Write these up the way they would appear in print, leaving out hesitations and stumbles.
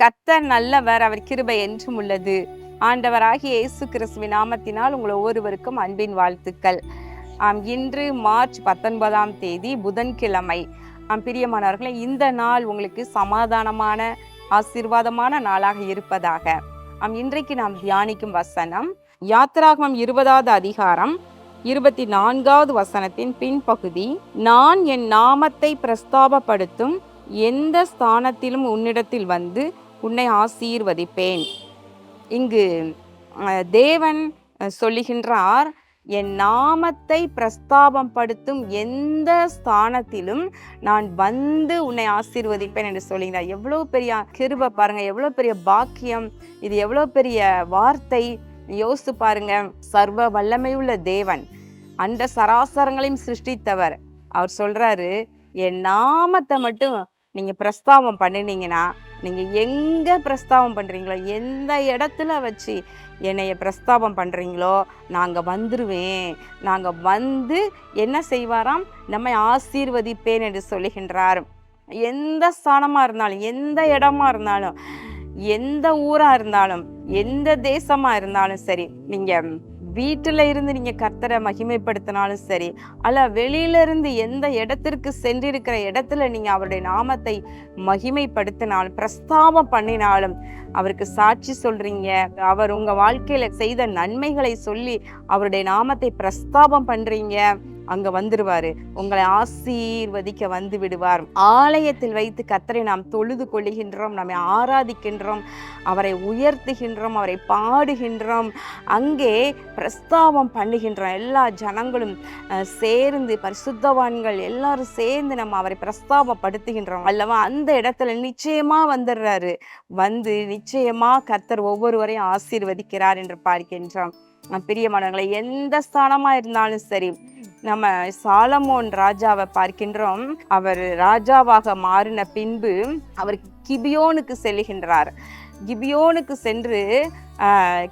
கர்த்தர் நல்லவர், அவர் கிருபை என்றும் உள்ளது. ஆண்டவராகிய இயேசு கிறிஸ்துவின் நாமத்தினால் உங்கள் ஒவ்வொருவருக்கும் அன்பின் வாழ்த்துக்கள். இன்று மார்ச் 19ஆம் தேதி புதன்கிழமை. பிரியமானவர்களே, இந்த நாள் உங்களுக்கு சமாதானமான ஆசீர்வாதமான நாளாக இருப்பதாக. இன்றைக்கு நாம் தியானிக்கும் வசனம் யாத்திராகமம் 20வது அதிகாரம் 24வது வசனத்தின் பின்பகுதி. நான் என் நாமத்தை பிரஸ்தாபப்படுத்தும் எந்த ஸ்தானத்திலும் உன்னிடத்தில் வந்து உன்னை ஆசீர்வதிப்பேன். இங்கு தேவன் சொல்லுகின்றார், என் நாமத்தை பிரஸ்தாபம் படுத்தும் எந்த ஸ்தானத்திலும் நான் வந்து உன்னை ஆசீர்வதிப்பேன் என்று சொல்லுகிறார். எவ்வளோ பெரிய கிருபை பாருங்க, எவ்வளோ பெரிய பாக்கியம், இது எவ்வளோ பெரிய வார்த்தை. யோசித்து பாருங்க. சர்வ வல்லமையுள்ள தேவன், அந்த சராசரங்களையும் சிருஷ்டித்தவர், அவர் சொல்றாரு, என் நாமத்தை மட்டும் நீங்க பிரஸ்தாபம் பண்ணினீங்கன்னா, நீங்க எங்க பிரஸ்தாபம் பண்றீங்களோ, எந்த இடத்துல வச்சு என்னைய பிரஸ்தாபம் பண்றீங்களோ, நாங்க வந்துருவேன். நாங்க வந்து என்ன செய்வாராம், நம்மை ஆசீர்வதிப்பேன் என்று சொல்லுகின்றார். எந்த ஸ்தானமா இருந்தாலும், எந்த இடமா இருந்தாலும், எந்த ஊரா இருந்தாலும், எந்த தேசமா இருந்தாலும் சரி, நீங்க வீட்டில இருந்து நீங்க கர்த்தரை மகிமைப்படுத்தினாலும் சரி, அல்ல வெளியில இருந்து எந்த இடத்திற்கு சென்றிருக்கிற இடத்துல நீங்க அவருடைய நாமத்தை மகிமைப்படுத்தினாலும், பிரஸ்தாபம் பண்ணினாலும், அவருக்கு சாட்சி சொல்றீங்க, அவர் உங்க வாழ்க்கையில செய்த நன்மைகளை சொல்லி அவருடைய நாமத்தை பிரஸ்தாபம் பண்றீங்க, அங்க வந்துருவாரு, உங்களை ஆசீர்வதிக்க வந்து விடுவார். ஆலயத்தில் வைத்து கர்த்தரை நாம் தொழுது கொள்ளுகின்றோம், நம்மை ஆராதிக்கின்றோம், அவரை உயர்த்துகின்றோம், அவரை பாடுகின்றோம், அங்கே பிரஸ்தாபம் பண்ணுகின்றோம். எல்லா ஜனங்களும் சேர்ந்து, பரிசுத்தவான்கள் எல்லாரும் சேர்ந்து நம்ம அவரை பிரஸ்தாபப்படுத்துகின்றோம் அல்லவா. அந்த இடத்துல நிச்சயமா வந்துடுறாரு. வந்து நிச்சயமா கர்த்தர் ஒவ்வொருவரையும் ஆசீர்வதிக்கிறார் என்று பார்க்கின்றோம். பிரியமானவர்களை, எந்த ஸ்தானமா இருந்தாலும் சரி, நம்ம சாலமோன் ராஜாவை பார்க்கின்றோம். அவர் ராஜாவாக மாறின பின்பு அவர் கிபியோனுக்கு செல்லுகின்றார். கிபியோனுக்கு சென்று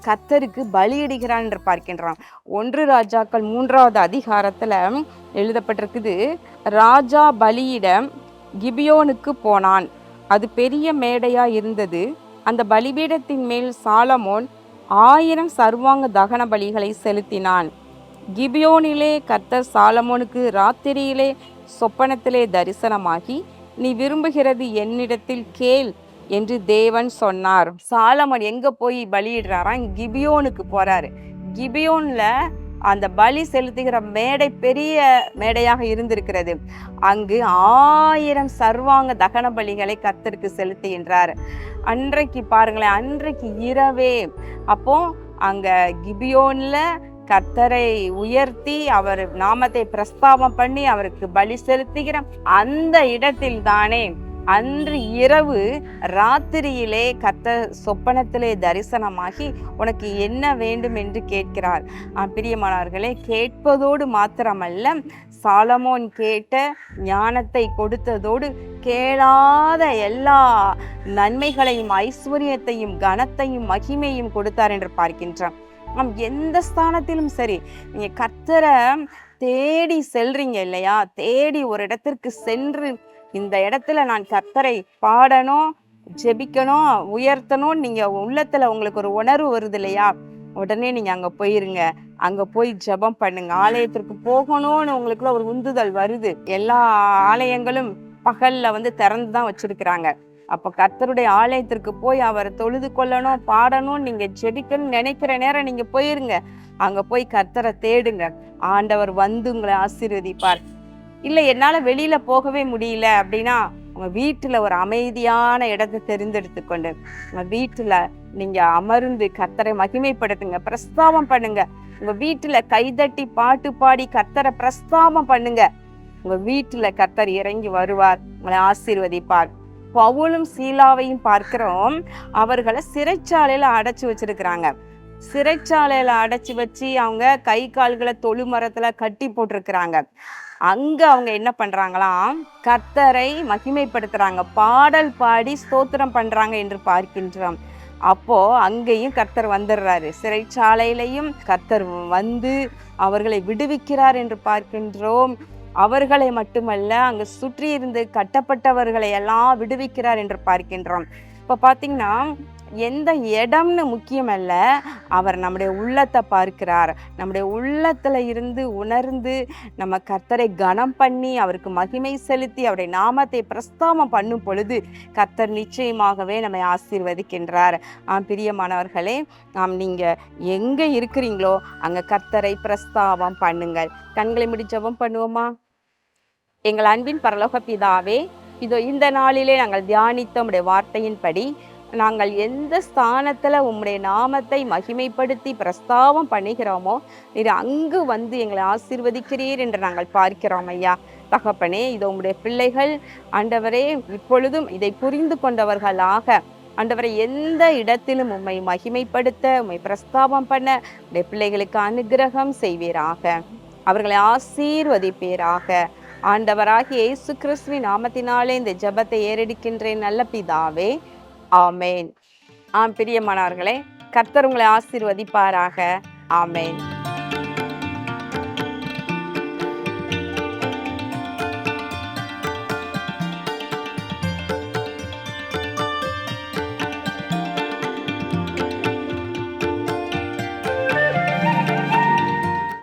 கர்த்தருக்கு பலியிடுகிறார் என்று பார்க்கின்றோம். 1 ராஜாக்கள் 3வது அதிகாரத்துல எழுதப்பட்டிருக்குது, ராஜா பலியிட கிபியோனுக்கு போனான். அது பெரிய மேடையா இருந்தது. அந்த பலிபீடத்தின் மேல் சாலமோன் 1000 சர்வாங்க தகன பலிகளை செலுத்தினான். கிபியோனிலே கர்த்தர் சாலமோனுக்கு ராத்திரியிலே சொப்பனத்திலே தரிசனமாகி, நீ விரும்புகிறது என்னிடத்தில் கேள் என்று தேவன் சொன்னார். சாலமோன் எங்க போய் பலியிடுறாராம்? கிபியோனுக்கு போறாரு. கிபியோன்ல அந்த பலி செலுத்துகிற மேடை பெரிய மேடையாக இருந்திருக்கிறது. அங்கு 1000 சர்வாங்க தகன பலிகளை கர்த்தருக்கு செலுத்துகின்றார். அன்றைக்கு பாருங்களேன், அன்றைக்கு இரவே அப்போ அங்க கிபியோன்ல கர்த்தரை உயர்த்தி அவர் நாமத்தை பிரஸ்தாபம் பண்ணி அவருக்கு பலி செலுத்துகிற அந்த இடத்தில் தானே அன்று இரவு ராத்திரியிலே கர்த்தர் சொப்பனத்திலே தரிசனமாகி, உனக்கு என்ன வேண்டும் என்று கேட்கிறார். பிரியமானவர்களே, கேட்பதோடு மாத்திரமல்ல, சாலமோன் கேட்ட ஞானத்தை கொடுத்ததோடு கேளாத எல்லா நன்மைகளையும், ஐஸ்வர்யத்தையும், கனத்தையும், மகிமையும் கொடுத்தார் என்று பார்க்கின்றோம். எந்த ஸ்தானத்திலும் சரி, நீங்க கர்த்தரை தேடி செல்றீங்க இல்லையா, தேடி ஒரு இடத்திற்கு சென்று, இந்த இடத்துல நான் கர்த்தரை பாடணும், ஜெபிக்கணும், உயர்த்தணும், நீங்க உள்ளத்துல உங்களுக்கு ஒரு உணர்வு வருது இல்லையா, உடனே நீங்க அங்க போயிருங்க. அங்க போய் ஜெபம் பண்ணுங்க. ஆலயத்திற்கு போகணும்னு உங்களுக்குள்ள ஒரு உந்துதல் வருது. எல்லா ஆலயங்களும் பகல்ல திறந்துதான் வச்சிருக்கிறாங்க. அப்ப கர்த்தருடைய ஆலயத்திற்கு போய் அவரை தொழுது கொள்ளணும், பாடணும், நீங்க ஜெபிக்கணும்னு நினைக்கிற நேரம் நீங்க போயிருங்க. அங்க போய் கர்த்தரை தேடுங்க. ஆண்டவர் வந்து உங்களை ஆசீர்வதிப்பார். இல்லை, என்னால வெளியில போகவே முடியல அப்படின்னா, உங்க வீட்டுல ஒரு அமைதியான இடத்தை தெரிந்தெடுத்து கொண்டு உங்க வீட்டுல நீங்க அமர்ந்து கர்த்தரை மகிமைப்படுத்துங்க, பிரஸ்தாபம் பண்ணுங்க. உங்க வீட்டுல கைதட்டி பாட்டு பாடி கர்த்தரை பிரஸ்தாபம் பண்ணுங்க. உங்க வீட்டுல கர்த்தர் இறங்கி வருவார், உங்களை ஆசீர்வதிப்பார். பவுலும் சீலாவையும் பார்க்கிறோம். அவர்களை சிறைச்சாலையில அடைச்சு வச்சிருக்கிறாங்க. சிறைச்சாலையில அடைச்சு வச்சு அவங்க கை கால்களை தொழுமரத்துல கட்டி போட்டிருக்கிறாங்க. அங்க அவங்க என்ன பண்றாங்களாம், கர்த்தரை மகிமைப்படுத்துறாங்க, பாடல் பாடி ஸ்தோத்திரம் பண்றாங்க என்று பார்க்கின்றோம். அப்போ அங்கேயும் கர்த்தர் வந்துடுறாரு. சிறைச்சாலையிலையும் கர்த்தர் வந்து அவர்களை விடுவிக்கிறார் என்று பார்க்கின்றோம். அவர்களை மட்டுமல்ல, அங்கு சுற்றி இருந்து கட்டப்பட்டவர்களை எல்லாம் விடுவிக்கிறார் என்று பார்க்கின்றோம். இப்போ பார்த்தீங்கன்னா எந்த இடம்னு முக்கியமல்ல, அவர் நம்முடைய உள்ளத்தை பார்க்கிறார். நம்முடைய உள்ளத்துல இருந்து உணர்ந்து நம்ம கர்த்தரை கனம் பண்ணி அவருக்கு மகிமை செலுத்தி அவருடைய நாமத்தை பிரஸ்தாபம் பண்ணும் பொழுது கர்த்தர் நிச்சயமாகவே நம்மை ஆசீர்வதிக்கின்றார். பிரியமானவர்களே, நீங்க எங்க இருக்கிறீங்களோ அங்க கர்த்தரை பிரஸ்தாபம் பண்ணுங்கள். கண்களை மூடி ஜெபம் பண்ணுவோமா? எங்கள் அன்பின் பரலோக பிதாவே, இதோ இந்த நாளிலே நாங்கள் தியானித்த உம்முடைய வார்த்தையின்படி நாங்கள் எந்த ஸ்தானத்துல உம்முடைய நாமத்தை மகிமைப்படுத்தி பிரஸ்தாபம் பண்ணுகிறோமோ நீர் அங்கு வந்து எங்களை ஆசீர்வதிக்கிறீர் என்று நாங்கள் பார்க்கிறோம் ஐயா. தகப்பனே, இதோ உம்முடைய பிள்ளைகள் ஆண்டவரே இப்பொழுதும் இதை புரிந்து கொண்டவர்களாக ஆண்டவரை எந்த இடத்திலும் உம்மை மகிமைப்படுத்த உம்மை பிரஸ்தாபம் பண்ண உடைய பிள்ளைகளுக்கு அனுகிரகம் செய்வீராக, அவர்களை ஆசீர்வதிப்பீராக. ஆண்டவராகிய இயேசு கிறிஸ்துவின் நாமத்தினாலே இந்த ஜெபத்தை ஏறெடுக்கின்றேன் நல்ல பிதாவே, ஆமேன். பிரியமானவர்களே, கர்த்தர் உங்களை ஆசீர்வதிப்பாராக. ஆமேன்.